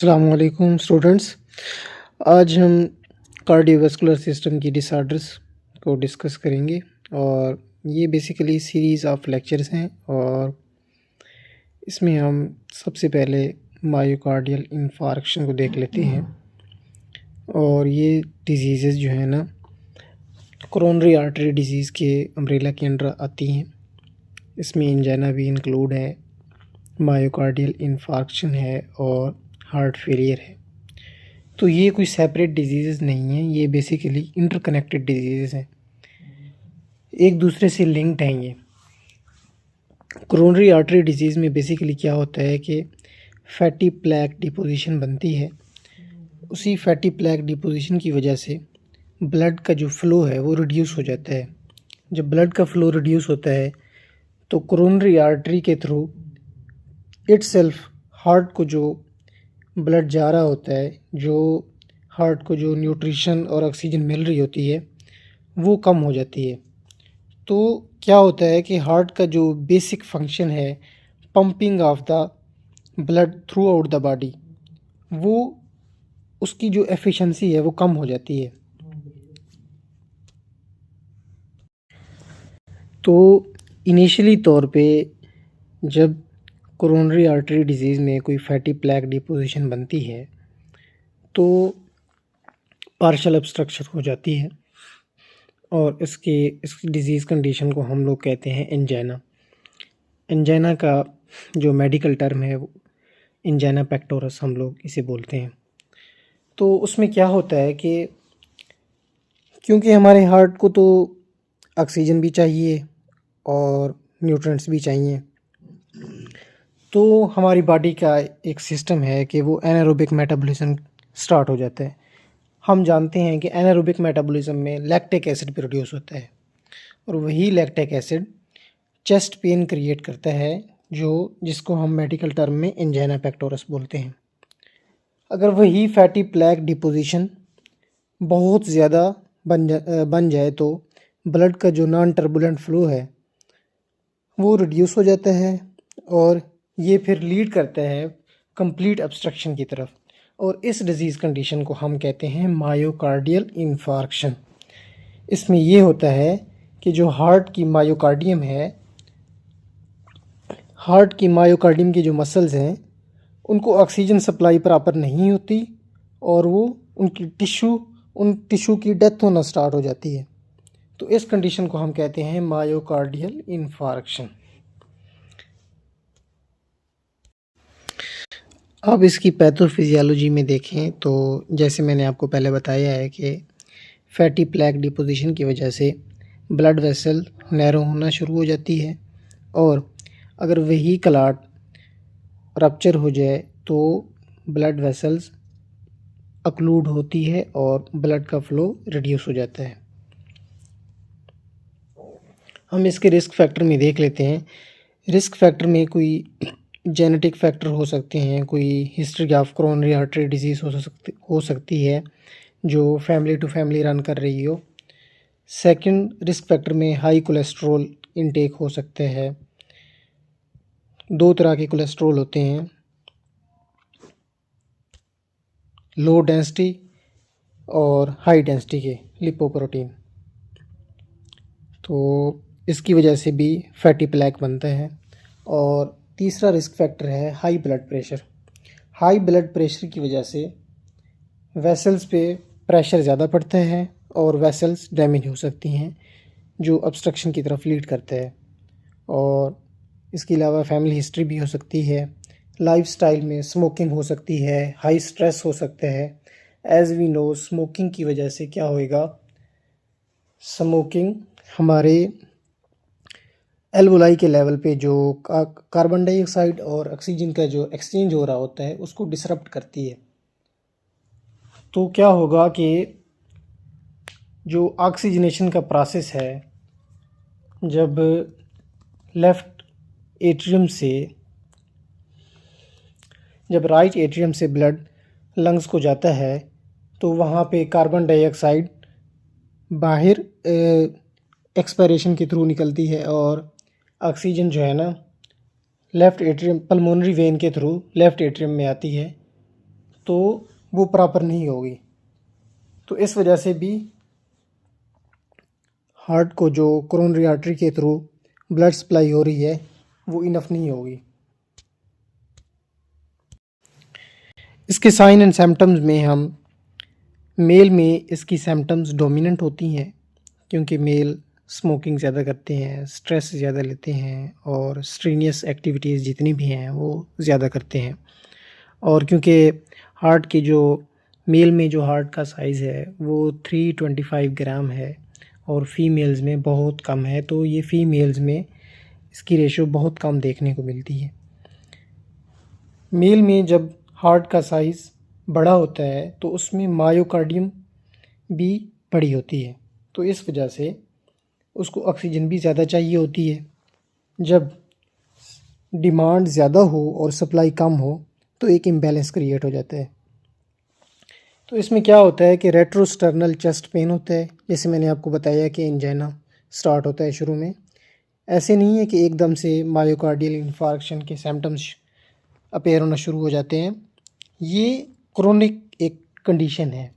अस्सलामुअलैकुम स्टूडेंट्स। आज हम कार्डियोवैस्कुलर सिस्टम की डिसऑर्डर्स को डिस्कस करेंगे और ये बेसिकली सीरीज़ ऑफ लेक्चर्स हैं और इसमें हम सबसे पहले मायोकार्डियल इन्फार्क्शन को देख लेते हैं। और ये डिजीज़ जो है ना कोरोनरी आर्टरी डिजीज़ के अम्ब्रेला के अंडर आती हैं। इसमें एंजाइना भी इंक्लूड है, मायोकार्डियल इन्फार्क्शन है और हार्ट फेलियर है। तो ये कोई सेपरेट डिजीज़ नहीं है, ये बेसिकली इंटरकनेक्टेड डिजीज़ हैं, एक दूसरे से लिंक्ड हैं। ये कोरोनरी आर्टरी डिजीज़ में बेसिकली क्या होता है कि फैटी प्लैक डिपोजिशन बनती है। उसी फैटी प्लैक डिपोजिशन की वजह से ब्लड का जो फ़्लो है वो रिड्यूस हो जाता है। जब ब्लड का फ़्लो रिड्यूस होता है तो कोरोनरी आर्टरी के थ्रू इटसेल्फ हार्ट को जो ब्लड जा रहा होता है, जो हार्ट को जो न्यूट्रिशन और ऑक्सीजन मिल रही होती है वो कम हो जाती है। तो क्या होता है कि हार्ट का जो बेसिक फंक्शन है, pumping of the blood through out the body, वो उसकी जो एफिशिएंसी है वो कम हो जाती है। तो इनिशियली तौर पे जब कोरोनरी आर्टरी डिजीज़ में कोई फैटी प्लैक डिपोजिशन बनती है तो पार्शियल ऑब्स्ट्रक्शन हो जाती है और इस डिज़ीज़ कंडीशन को हम लोग कहते हैं एंजाइना। एंजाइना का जो मेडिकल टर्म है वो एंजाइना पेक्टोरस हम लोग इसे बोलते हैं। तो उसमें क्या होता है कि क्योंकि हमारे हार्ट को तो ऑक्सीजन भी चाहिए और न्यूट्रिएंट्स भी चाहिए, तो हमारी बॉडी का एक सिस्टम है कि वो एनारोबिक मेटाबॉलिज्म स्टार्ट हो जाता है। हम जानते हैं कि एनारोबिक मेटाबॉलिज्म में लैक्टिक एसिड प्रोड्यूस होता है और वही lactic acid chest pain create करता है, जिसको हम मेडिकल टर्म में एंजाइना पेक्टोरस बोलते हैं। अगर वही फैटी प्लैक डिपोजिशन बहुत ज़्यादा बन जाए तो ब्लड का जो नॉन टर्बुलेंट फ्लो है वो रिड्यूस हो जाता है और ये फिर लीड करता है कंप्लीट ऑब्स्ट्रक्शन की तरफ। और इस डिज़ीज़ कंडीशन को हम कहते हैं मायोकार्डियल इन्फार्क्शन। इसमें ये होता है कि जो हार्ट की मायोकार्डियम की जो मसल्स हैं उनको ऑक्सीजन सप्लाई प्रॉपर नहीं होती और वो उन टिश्यू की डेथ होना स्टार्ट हो जाती है। तो इस कंडीशन को हम कहते हैं मायोकार्डियल इन्फार्क्शन। अब इसकी पैथोफिजियोलॉजी में देखें तो जैसे मैंने आपको पहले बताया है कि फैटी प्लैक डिपोजिशन की वजह से ब्लड वेसल नैरो होना शुरू हो जाती है और अगर वही क्लॉट रप्चर हो जाए तो ब्लड वेसल्स अक्लूड होती है और ब्लड का फ़्लो रिड्यूस हो जाता है। हम इसके रिस्क फैक्टर में देख लेते हैं। रिस्क फैक्टर में कोई जेनेटिक फैक्टर हो सकते हैं, कोई history of coronary artery disease हो सकती है जो फैमिली टू फैमिली रन कर रही हो। सेकंड रिस्क फैक्टर में हाई कोलेस्ट्रॉल इनटेक हो सकते हैं। दो तरह के कोलेस्ट्रॉल होते हैं, लो डेंसिटी और हाई डेंसिटी के लिपोप्रोटीन। तो इसकी वजह से भी फैटी प्लैक बनता है। और तीसरा रिस्क फैक्टर है high blood pressure. High blood pressure की वजह से वेसल्स पे प्रेशर ज़्यादा पड़ता है और वेसल्स डैमेज हो सकती हैं, जो ऑब्स्ट्रक्शन की तरफ लीड करता है। और इसके अलावा फैमिली हिस्ट्री भी हो सकती है, लाइफस्टाइल में स्मोकिंग हो सकती है, हाई स्ट्रेस हो सकता है। एज़ वी नो स्मोकिंग की वजह से क्या होएगा, स्मोकिंग हमारे एल्वोलाई के लेवल पे जो कार्बन डाइऑक्साइड और ऑक्सीजन का जो एक्सचेंज हो रहा होता है उसको डिसरप्ट करती है। तो क्या होगा कि जो ऑक्सीजनेशन का प्रोसेस है, जब राइट एट्रियम से ब्लड लंग्स को जाता है तो वहाँ पे कार्बन डाइऑक्साइड बाहर एक्सपायरेशन के थ्रू निकलती है और ऑक्सीजन जो है ना लेफ़्ट एट्रियम पल्मोनरी वेन के थ्रू लेफ़्ट एट्रियम में आती है। तो वो प्रॉपर नहीं होगी। तो इस वजह से भी हार्ट को जो कोरोनरी आर्टरी के थ्रू ब्लड सप्लाई हो रही है वो इनफ नहीं होगी। इसके साइन एंड सिम्टम्स में हम मेल में इसकी सिम्टम्स डोमिनेंट होती हैं, क्योंकि मेल स्मोकिंग ज़्यादा करते हैं, स्ट्रेस ज़्यादा लेते हैं और स्ट्रीनियस एक्टिविटीज़ जितनी भी हैं वो ज़्यादा करते हैं। और क्योंकि हार्ट की जो मेल में जो हार्ट का साइज़ है वो 325 ग्राम है और फीमेल्स में बहुत कम है, तो ये फीमेल्स में इसकी रेशो बहुत कम देखने को मिलती है। मेल में जब हार्ट का साइज़ बड़ा होता है तो उसमें मायोकार्डियम भी बड़ी होती है, तो इस वजह से उसको ऑक्सीजन भी ज़्यादा चाहिए होती है। जब डिमांड ज़्यादा हो और सप्लाई कम हो तो एक इम्बैलेंस क्रिएट हो जाता है। तो इसमें क्या होता है कि रेट्रोस्टर्नल चेस्ट पेन होता है, जैसे मैंने आपको बताया कि एंजाइना स्टार्ट होता है शुरू में। ऐसे नहीं है कि एकदम से मायोकार्डियल इन्फार्क्शन के सिम्टम्स अपेयर होना शुरू हो जाते हैं, ये क्रोनिक एक कंडीशन है।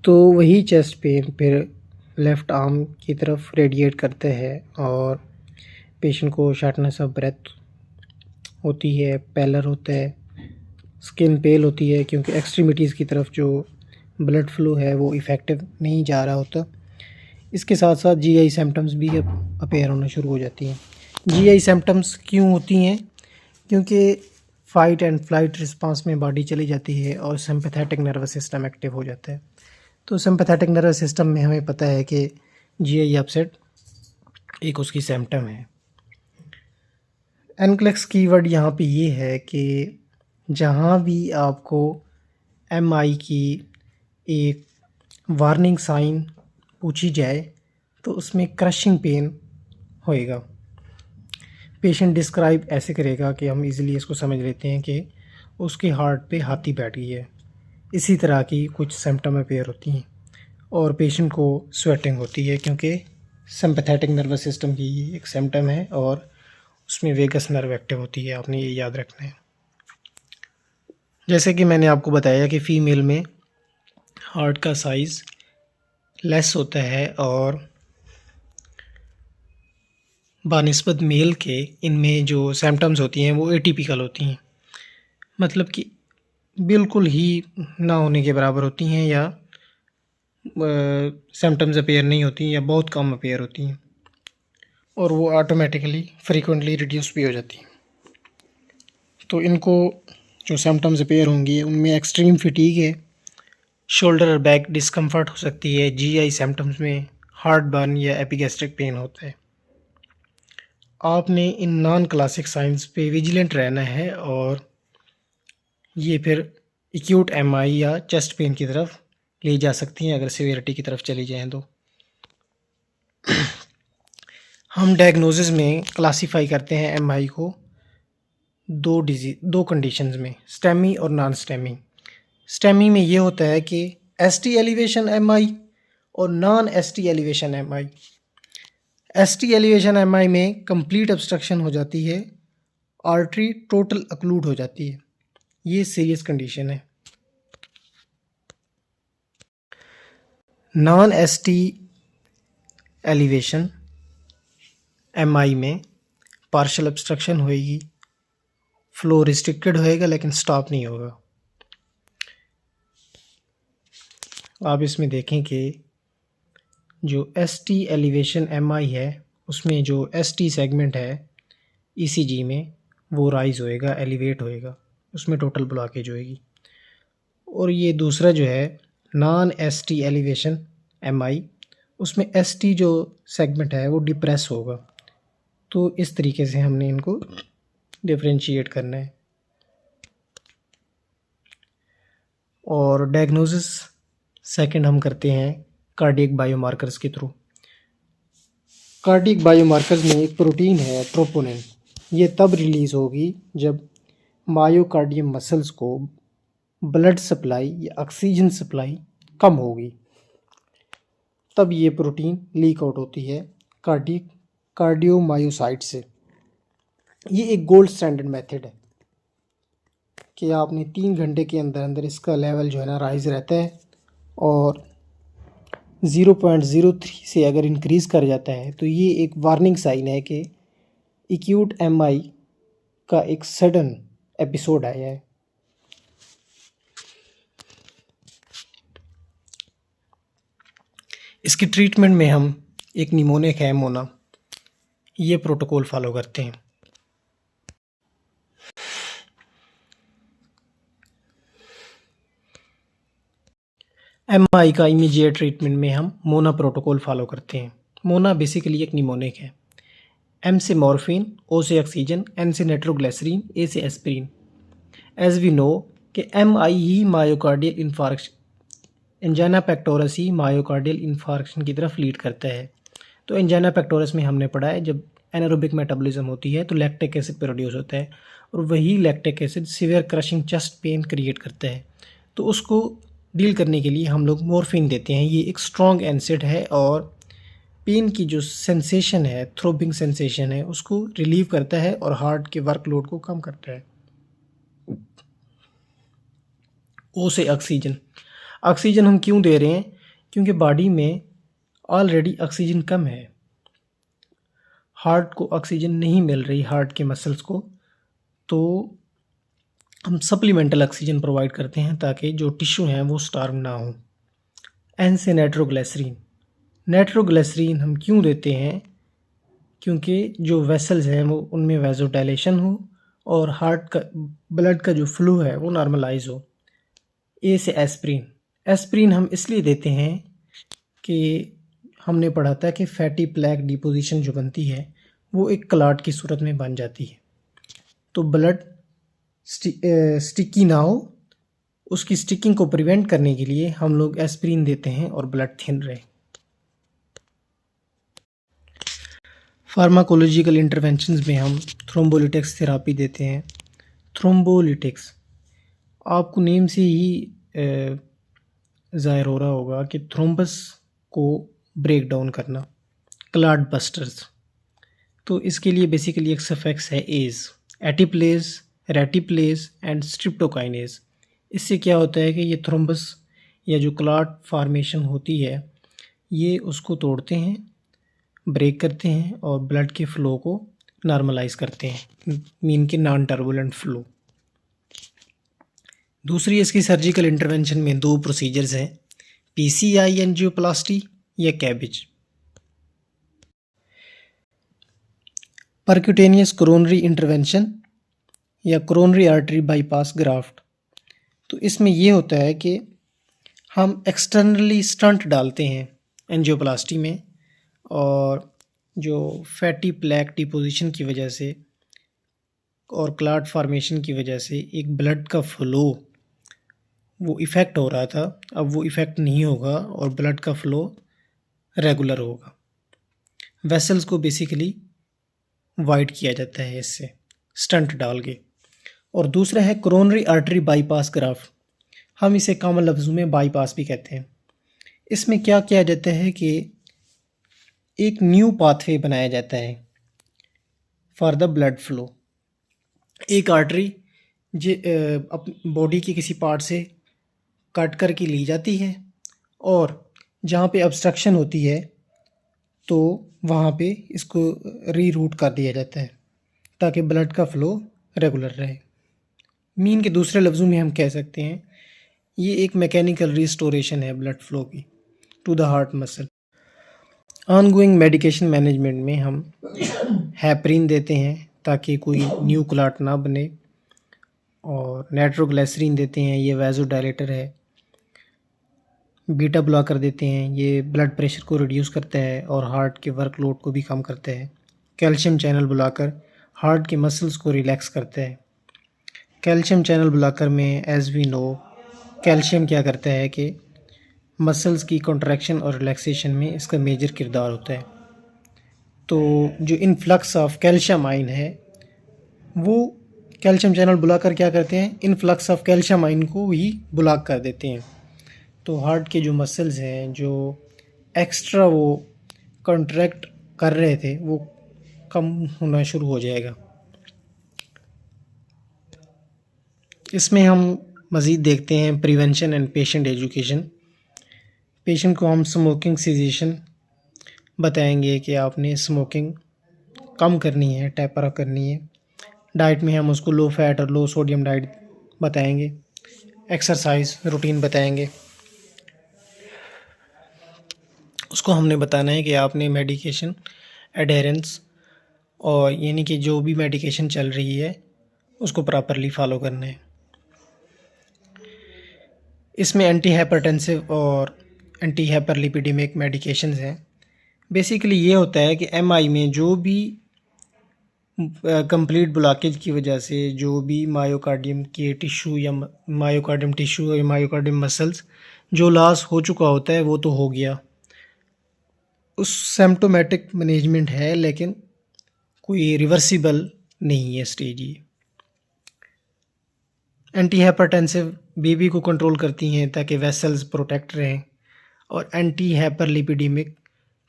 तो वही चेस्ट पेन फिर लेफ़्ट आर्म की तरफ रेडिएट करते हैं और पेशेंट को शॉर्टनेस ऑफ ब्रेथ होती है, पैलर होता है, स्किन पेल होती है, क्योंकि एक्सट्रीमिटीज़ की तरफ जो ब्लड फ्लो है वो इफ़ेक्टिव नहीं जा रहा होता। इसके साथ साथ जीआई सिम्टम्स भी अपेयर होना शुरू हो जाती हैं। जीआई सिम्टम्स क्यों होती हैं? क्योंकि फ़ाइट एंड फ्लाइट रिस्पांस में बॉडी चली जाती है और सिम्पैथेटिक नर्वस सिस्टम एक्टिव हो जाता है। तो सिम्पैथेटिक नर्वस सिस्टम में हमें पता है कि जीआई अपसेट एक उसकी सिम्टम है। एनक्लेक्स कीवर्ड यहाँ पे ये है कि जहाँ भी आपको एमआई की एक वार्निंग साइन पूछी जाए तो उसमें क्रशिंग पेन होएगा। पेशेंट डिस्क्राइब ऐसे करेगा कि हम इजीली इसको समझ लेते हैं कि उसके हार्ट पे हाथी बैठ गई है। इसी तरह की कुछ सिम्टम अपेयर होती हैं और पेशेंट को स्वेटिंग होती है, क्योंकि सिम्पैथेटिक नर्वस सिस्टम की ये एक सिम्टम है और उसमें वेगस नर्व एक्टिव होती है। आपने ये याद रखना है। जैसे कि मैंने आपको बताया कि फ़ीमेल में हार्ट का साइज़ लेस होता है और बानिस्बत मेल के इनमें जो सिम्टम्स होती हैं वो एटिपिकल होती हैं, मतलब कि बिल्कुल ही ना होने के बराबर होती हैं या सिम्टम्स अपेयर नहीं होती या बहुत कम अपेयर होती हैं और वो ऑटोमेटिकली फ्रीक्वेंटली रिड्यूस भी हो जाती हैं। तो इनको जो सिम्टम्स अपेयर होंगी उनमें एक्सट्रीम फटीग है, शोल्डर और बैक डिस्कम्फर्ट हो सकती है, जीआई सिम्टम्स में हार्ट बर्न या एपिगैस्ट्रिक पेन होता है। आपने इन नॉन क्लासिक साइंस पे विजिलेंट रहना है और ये फिर एक्यूट एमआई या चेस्ट पेन की तरफ ले जा सकती हैं अगर सीवियरिटी की तरफ चली जाएं तो। हम डायग्नोसिस में क्लासिफाई करते हैं एमआई को दो कंडीशंस में, स्टेमी और नॉन स्टेमी। स्टेमी में ये होता है कि एसटी एलिवेशन एमआई और non ST elevation MI. ST elevation MI में कंप्लीट ऑब्स्ट्रक्शन हो जाती है, आर्टरी टोटल अक्लूड हो जाती है, ये सीरियस कंडीशन है। नॉन एसटी एलिवेशन एमआई में पार्शियल ऑब्स्ट्रक्शन होएगी, फ्लो रिस्ट्रिक्टेड होएगा लेकिन स्टॉप नहीं होगा। आप इसमें देखें कि जो एसटी एलिवेशन एमआई है उसमें जो एसटी सेगमेंट है ईसीजी में वो राइज होएगा, एलिवेट होएगा, उसमें टोटल ब्लॉकेज होएगी। और ये दूसरा जो है नॉन एसटी एलिवेशन एमआई, उसमें एसटी जो सेगमेंट है वो डिप्रेस होगा। तो इस तरीके से हमने इनको डिफरेंशिएट करना है। और डायग्नोसिस सेकंड हम करते हैं कार्डियक बायोमार्कर्स के थ्रू। कार्डियक बायोमार्कर्स में एक प्रोटीन है ट्रोपोनिन, ये तब रिलीज़ होगी जब मायोकार्डियम मसल्स को ब्लड सप्लाई या ऑक्सीजन सप्लाई कम होगी, तब ये प्रोटीन लीक आउट होती है कार्डियोमायोसाइट से। ये एक गोल्ड स्टैंडर्ड मेथड है। कि आपने 3 घंटे के अंदर अंदर इसका लेवल जो है ना राइज रहता है, और 0.03 से अगर इंक्रीज़ कर जाता है तो ये एक वार्निंग साइन है कि एक्यूट एमआई का एक सडन एपिसोड आया है। इसकी ट्रीटमेंट में हम एक निमोनिक है मोना, ये प्रोटोकॉल फॉलो करते हैं। एमआई का इमीडिएट ट्रीटमेंट में हम मोना प्रोटोकॉल फॉलो करते हैं। मोना बेसिकली एक निमोनिक है। एम से मॉर्फिन, ओ से ऑक्सीजन, एन से नाइट्रोग्लिसरीन, ए से एस्पिरिन। एज वी नो कि एमआई ही मायोकार्डियल इन्फार्क्शन, एंजाइना पेक्टोरस ही मायोकार्डियल इन्फार्क्शन की तरफ लीड करता है। तो एंजाइना पेक्टोरस में हमने पढ़ा है जब एनारोबिक मेटाबॉलिज्म होती है तो लैक्टिक एसिड प्रोड्यूस होता है, और वही lactic acid severe crushing chest pain create करता है। तो उसको डील करने के लिए हम लोग मॉर्फिन देते हैं। ये एक स्ट्रॉन्ग एसिड है और पेन की जो सेंसेशन है, थ्रोबिंग सेंसेशन है, उसको रिलीव करता है और हार्ट के वर्कलोड को कम करता है। ओ से ऑक्सीजन। ऑक्सीजन हम क्यों दे रहे हैं? क्योंकि बॉडी में ऑलरेडी ऑक्सीजन कम है, हार्ट को ऑक्सीजन नहीं मिल रही, हार्ट के मसल्स को, तो हम सप्लीमेंटल ऑक्सीजन प्रोवाइड करते हैं ताकि जो टिश्यू हैं वो स्टार्व ना हो। एन से नाइट्रोग्लिसरीन। नाइट्रोग्लिसरीन हम क्यों देते हैं? क्योंकि जो वेसल्स हैं वो उनमें वैसोडाइलेशन हो और हार्ट का ब्लड का जो फ्लो है वो नॉर्मलाइज हो। ए से एस्प्रिन। एस्प्रिन हम इसलिए देते हैं कि हमने पढ़ा था कि फैटी प्लैक डिपोजिशन जो बनती है वो एक क्लॉट की सूरत में बन जाती है, तो ब्लड स्टिकी ना हो, उसकी स्टिकिंग को प्रिवेंट करने के लिए हम लोग एस्प्रिन देते हैं और ब्लड थिन रहे। फार्माकोलॉजिकल इंटरवेंशंस में हम थ्रोम्बोलिटिक्स थेरापी देते हैं। थ्रोम्बोलिटिक्स आपको नेम से ही ज़ाहिर हो रहा होगा कि थ्रोम्बस को ब्रेक डाउन करना, क्लॉट बस्टर्स। तो इसके लिए बेसिकली एक सफिक्स है एज, एटिप्लेज, रेटिप्लेज एंड स्ट्रिप्टोकाइनेज। इससे क्या होता है कि ये थ्रोम्बस या जो क्लॉट फॉर्मेशन होती है ये उसको तोड़ते हैं, ब्रेक करते हैं और ब्लड के फ़्लो को नॉर्मलाइज करते हैं, मीन के नॉन टर्बुलेंट फ़्लो। दूसरी इसकी सर्जिकल इंटरवेंशन में 2 प्रोसीजर्स हैं, पीसीआई एंजियोप्लास्टी या कैबेज। परक्यूटेनियस कोरोनरी इंटरवेंशन या कोरोनरी आर्टरी बाईपास ग्राफ्ट। तो इसमें ये होता है कि हम एक्सटर्नली स्टंट डालते हैं एंजियोप्लास्टी में, और जो फैटी प्लैक डिपोजिशन की वजह से और क्लॉट फॉर्मेशन की वजह से एक ब्लड का फ़्लो वो इफ़ेक्ट हो रहा था, अब वो इफ़ेक्ट नहीं होगा और ब्लड का फ़्लो रेगुलर होगा। वेसल्स को बेसिकली वाइड किया जाता है इससे स्टंट डाल के। और दूसरा है कोरोनरी आर्टरी बाईपास ग्राफ्ट, हम इसे कॉमन लफ्ज़ों में बाईपास भी कहते हैं। इसमें क्या किया जाता है कि एक न्यू पाथवे बनाया जाता है फॉर द ब्लड फ्लो। एक आर्टरी बॉडी के किसी पार्ट से कट करके ली जाती है और जहाँ पे ऑब्स्ट्रक्शन होती है तो वहाँ पे इसको रीरूट कर दिया जाता है ताकि ब्लड का फ़्लो रेगुलर रहे। मीन के दूसरे लफ्ज़ों में हम कह सकते हैं ये एक मैकेनिकल रिस्टोरेशन है ब्लड फ्लो की to the heart muscle. Ongoing medication management में हम हेपरिन देते हैं ताकि कोई न्यू क्लॉट ना बने, और नाइट्रोग्लिसरीन देते हैं, ये वैसोडाइलेटर है। बीटा ब्लॉकर देते हैं, ये ब्लड प्रेशर को रिड्यूस करता है और हार्ट के वर्कलोड को भी कम करता है। कैल्शियम चैनल ब्लॉकर हार्ट के मसल्स को रिलैक्स करता है। कैल्शियम चैनल ब्लॉकर में एज वी नो कैल्शियम क्या करता है कि मसल्स की कॉन्ट्रैक्शन और रिलैक्सेशन में इसका मेजर किरदार होता है। तो जो इनफ्लक्स ऑफ कैल्शियम आयन है वो कैल्शियम चैनल ब्लॉकर क्या करते हैं, इनफ्लक्स ऑफ कैल्शियम आयन को ही ब्लॉक कर देते हैं। तो हार्ट के जो मसल्स हैं जो एक्स्ट्रा वो कॉन्ट्रैक्ट कर रहे थे वो कम होना शुरू हो जाएगा। इसमें हम मज़ीद देखते हैं prevention and patient education. Patient को हम स्मोकिंग सीजेशन बताएंगे कि आपने स्मोकिंग कम करनी है, टैपर ऑफ करनी है। डाइट में हम उसको लो फैट और लो सोडियम डाइट बताएंगे। एक्सरसाइज रूटीन बताएंगे। उसको हमने बताना है कि आपने मेडिकेशन एडेरेंस और यानी कि जो भी मेडिकेशन चल रही है उसको प्रॉपरली फॉलो करना है। इसमें एंटी हाइपरटेंसिव और एंटी हाइपरलिपिडेमिक मेडिकेशंस हैं। बेसिकली ये होता है कि एमआई में जो भी कंप्लीट ब्लॉकेज की वजह से जो भी मायोकार्डियम के टिश्यू या मायोकार्डियम टिश्यू या मायोकार्डियम मसल्स जो लॉस हो चुका होता है वो तो हो गया, उस सिम्प्टोमेटिक मैनेजमेंट है, लेकिन कोई रिवर्सिबल नहीं है स्टेज ये। एंटी हाइपरटेंसिव बीपी को कंट्रोल करती हैं ताकि वेसल्स प्रोटेक्ट रहें, और एंटी हाइपरलिपिडेमिक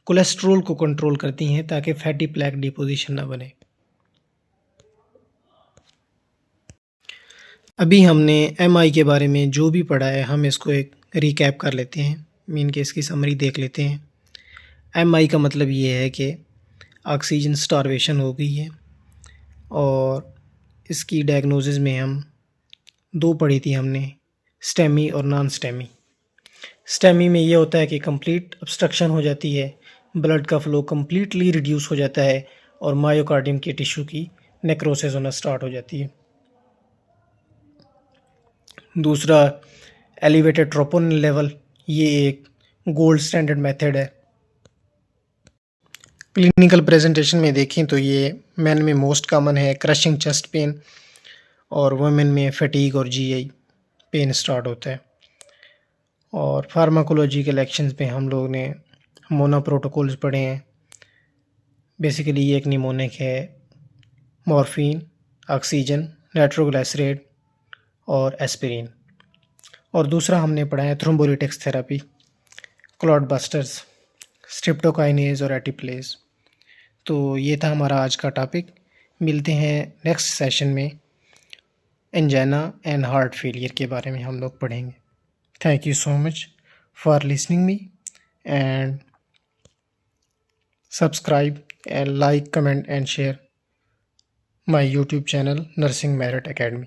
कोलेस्ट्रॉल को कंट्रोल करती हैं ताकि फैटी प्लैक डिपोजिशन ना बने। अभी हमने एमआई के बारे में जो भी पढ़ा है हम इसको एक रिकैप कर लेते हैं, मीन के इसकी समरी देख लेते हैं। एमआई का मतलब ये है कि ऑक्सीजन स्टारवेशन हो गई है, और इसकी डायग्नोसिस में हम दो पढ़ी थी हमने, स्टेमी और नॉन स्टेमी। स्टेमी में ये होता है कि कंप्लीट ऑब्स्ट्रक्शन हो जाती है, ब्लड का फ्लो कम्प्लीटली रिड्यूस हो जाता है और मायोकार्डियम के टिश्यू की नेक्रोसिस होना स्टार्ट हो जाती है। दूसरा एलिवेटेड ट्रोपोनिन लेवल, ये एक गोल्ड स्टैंडर्ड मेथड है। क्लिनिकल प्रेजेंटेशन में देखें तो ये मैन में मोस्ट कॉमन है क्रशिंग चेस्ट पेन, और वुमेन में फटीग और जीआई पेन स्टार्ट होता है। और फार्माकोलॉजिकल एक्शंस पे हम लोग ने मोनो प्रोटोकॉल्स पढ़े हैं। बेसिकली ये एक निमोनिक है, मॉर्फिन, ऑक्सीजन, नाइट्रोग्लिसराइड और एस्पिरिन। और दूसरा हमने पढ़ा है thrombolytics therapy, clot busters, streptokinase और एटिप्लेज। तो ये था हमारा आज का टॉपिक। मिलते हैं नेक्स्ट सेशन में। एंजाइना एंड हार्ट फेलियर के बारे में हम लोग पढ़ेंगे। Thank you so much for listening me, and subscribe and like, comment and share my YouTube channel Nursing Merit Academy.